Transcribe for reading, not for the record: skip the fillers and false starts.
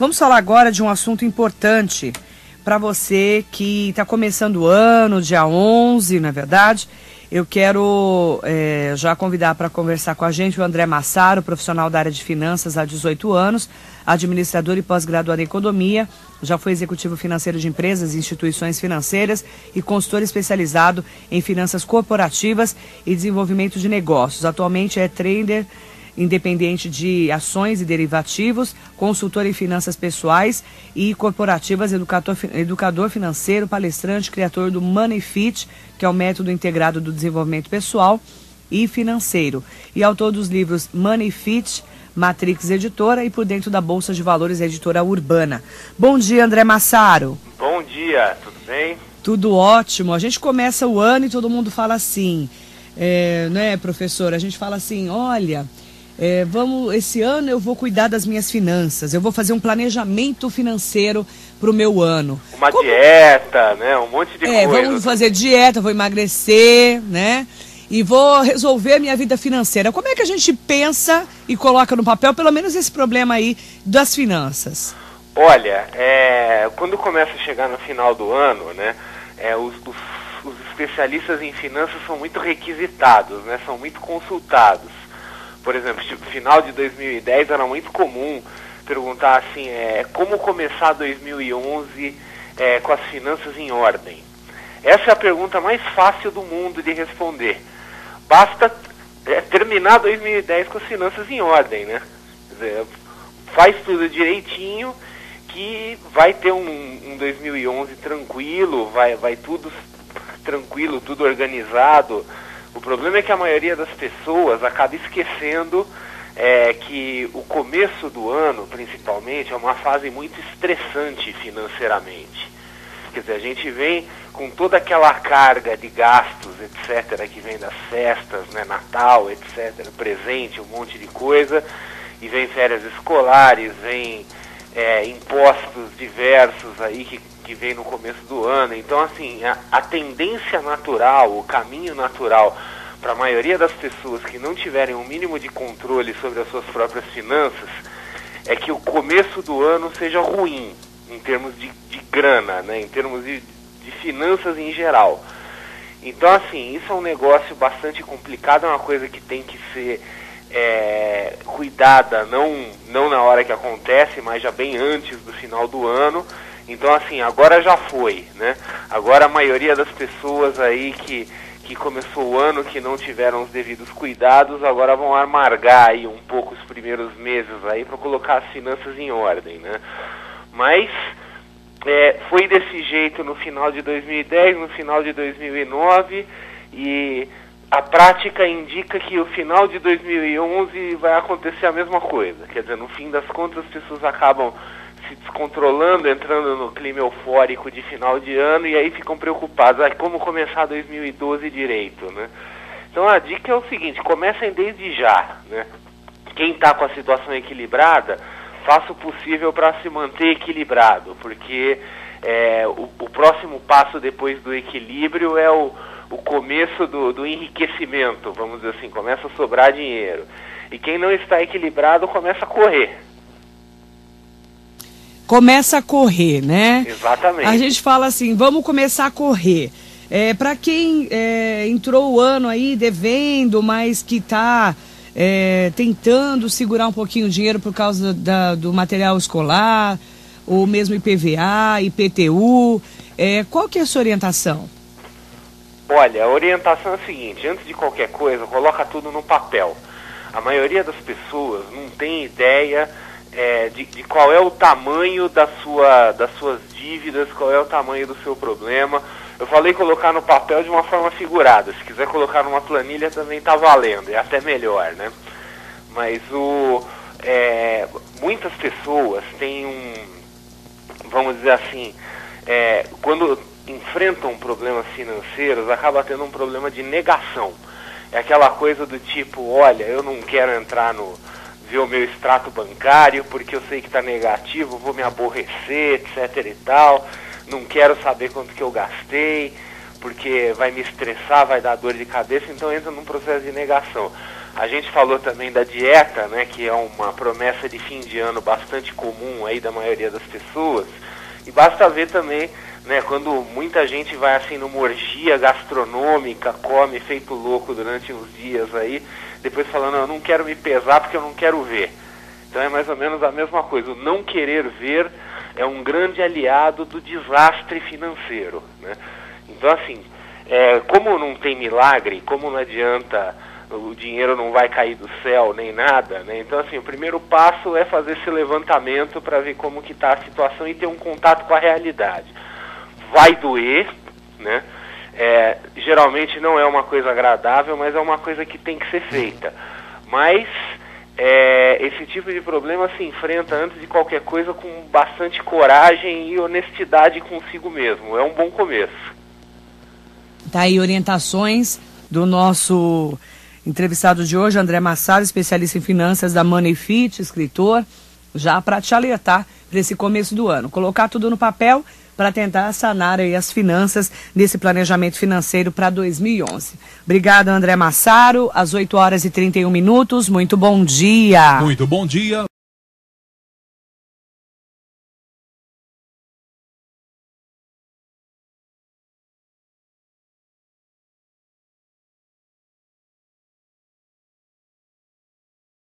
Vamos falar agora de um assunto importante para você que está começando o ano, dia 11, não é verdade? Eu quero já convidar para conversar com a gente o André Massaro, profissional da área de finanças há 18 anos, administrador e pós-graduado em economia, já foi executivo financeiro de empresas e instituições financeiras e consultor especializado em finanças corporativas e desenvolvimento de negócios. Atualmente é trader independente de ações e derivativos, consultor em finanças pessoais e corporativas, educador financeiro, palestrante, criador do Money Fit, que é o método integrado do desenvolvimento pessoal e financeiro, e autor dos livros Money Fit, Matrix Editora e Por Dentro da Bolsa de Valores, Editora Urbana. Bom dia, André Massaro. Bom dia, tudo bem? Tudo ótimo. A gente começa o ano e todo mundo fala assim, né, professor? A gente fala assim, olha, esse ano eu vou cuidar das minhas finanças, eu vou fazer um planejamento financeiro para o meu ano. Uma dieta, né? Um monte de coisa. Vamos fazer dieta, vou emagrecer, né? E vou resolver a minha vida financeira. Como é que a gente pensa e coloca no papel, pelo menos esse problema aí das finanças? Olha, quando começa a chegar no final do ano, né? Os especialistas em finanças são muito requisitados, né? São muito consultados. Por exemplo, no final de 2010 era muito comum perguntar assim, como começar 2011 com as finanças em ordem? Essa é a pergunta mais fácil do mundo de responder. Basta terminar 2010 com as finanças em ordem, né? Quer dizer, faz tudo direitinho que vai ter um 2011 tranquilo, vai tudo tranquilo, tudo organizado. O problema é que a maioria das pessoas acaba esquecendo que o começo do ano, principalmente, é uma fase muito estressante financeiramente. Quer dizer, a gente vem com toda aquela carga de gastos, etc., que vem das festas, né, Natal, etc., presente, um monte de coisa, e vem férias escolares, vem impostos diversos aí que vem no começo do ano. Então, assim, a tendência natural, o caminho natural para a maioria das pessoas que não tiverem um mínimo de controle sobre as suas próprias finanças é que o começo do ano seja ruim, em termos de grana, né, em termos de finanças em geral. Então, assim, isso é um negócio bastante complicado, é uma coisa que tem que ser cuidada, não na hora que acontece, mas já bem antes do final do ano. Então, assim, agora já foi, né? Agora a maioria das pessoas aí que começou o ano, que não tiveram os devidos cuidados, agora vão amargar aí um pouco os primeiros meses aí para colocar as finanças em ordem, né? Mas foi desse jeito no final de 2010, no final de 2009, e a prática indica que o final de 2011 vai acontecer a mesma coisa. Quer dizer, no fim das contas, as pessoas acabam se descontrolando, entrando no clima eufórico de final de ano, e aí ficam preocupados, como começar 2012 direito, né? Então a dica é o seguinte, comecem desde já, né? Quem está com a situação equilibrada, faça o possível para se manter equilibrado, porque o próximo passo depois do equilíbrio é o começo do enriquecimento, vamos dizer assim, começa a sobrar dinheiro. E quem não está equilibrado começa a correr. Começa a correr, né? Exatamente. A gente fala assim, vamos começar a correr. Para quem entrou o ano aí devendo, mas que está tentando segurar um pouquinho o dinheiro por causa do material escolar, ou mesmo IPVA, IPTU, qual que é a sua orientação? Olha, a orientação é a seguinte, antes de qualquer coisa, coloca tudo no papel. A maioria das pessoas não tem ideia de qual é o tamanho das suas dívidas, qual é o tamanho do seu problema. Eu falei colocar no papel de uma forma figurada, se quiser colocar numa planilha também está valendo, é até melhor, né? Mas muitas pessoas têm vamos dizer assim, quando enfrentam problemas financeiros, acaba tendo um problema de negação. É aquela coisa do tipo, olha, eu não quero ver o meu extrato bancário, porque eu sei que está negativo, vou me aborrecer, etc e tal, não quero saber quanto que eu gastei, porque vai me estressar, vai dar dor de cabeça, então entra num processo de negação. A gente falou também da dieta, né, que é uma promessa de fim de ano bastante comum aí da maioria das pessoas. E basta ver também, né, quando muita gente vai assim numa orgia gastronômica, come feito louco durante uns dias aí, depois falando, eu não quero me pesar porque eu não quero ver. Então é mais ou menos a mesma coisa. O não querer ver é um grande aliado do desastre financeiro, né? Então assim, como não tem milagre, como não adianta, o dinheiro não vai cair do céu nem nada, né? Então assim, o primeiro passo é fazer esse levantamento para ver como que está a situação e ter um contato com a realidade. Vai doer, né? Geralmente não é uma coisa agradável, mas é uma coisa que tem que ser feita. Mas esse tipo de problema se enfrenta antes de qualquer coisa com bastante coragem e honestidade consigo mesmo. É um bom começo. Tá aí orientações do nosso entrevistado de hoje, André Massaro, especialista em finanças da Moneyfit, escritor, já para te alertar para esse começo do ano. Colocar tudo no papel para tentar sanar aí as finanças nesse planejamento financeiro para 2011. Obrigado, André Massaro. Às 8h31. Muito bom dia. Muito bom dia.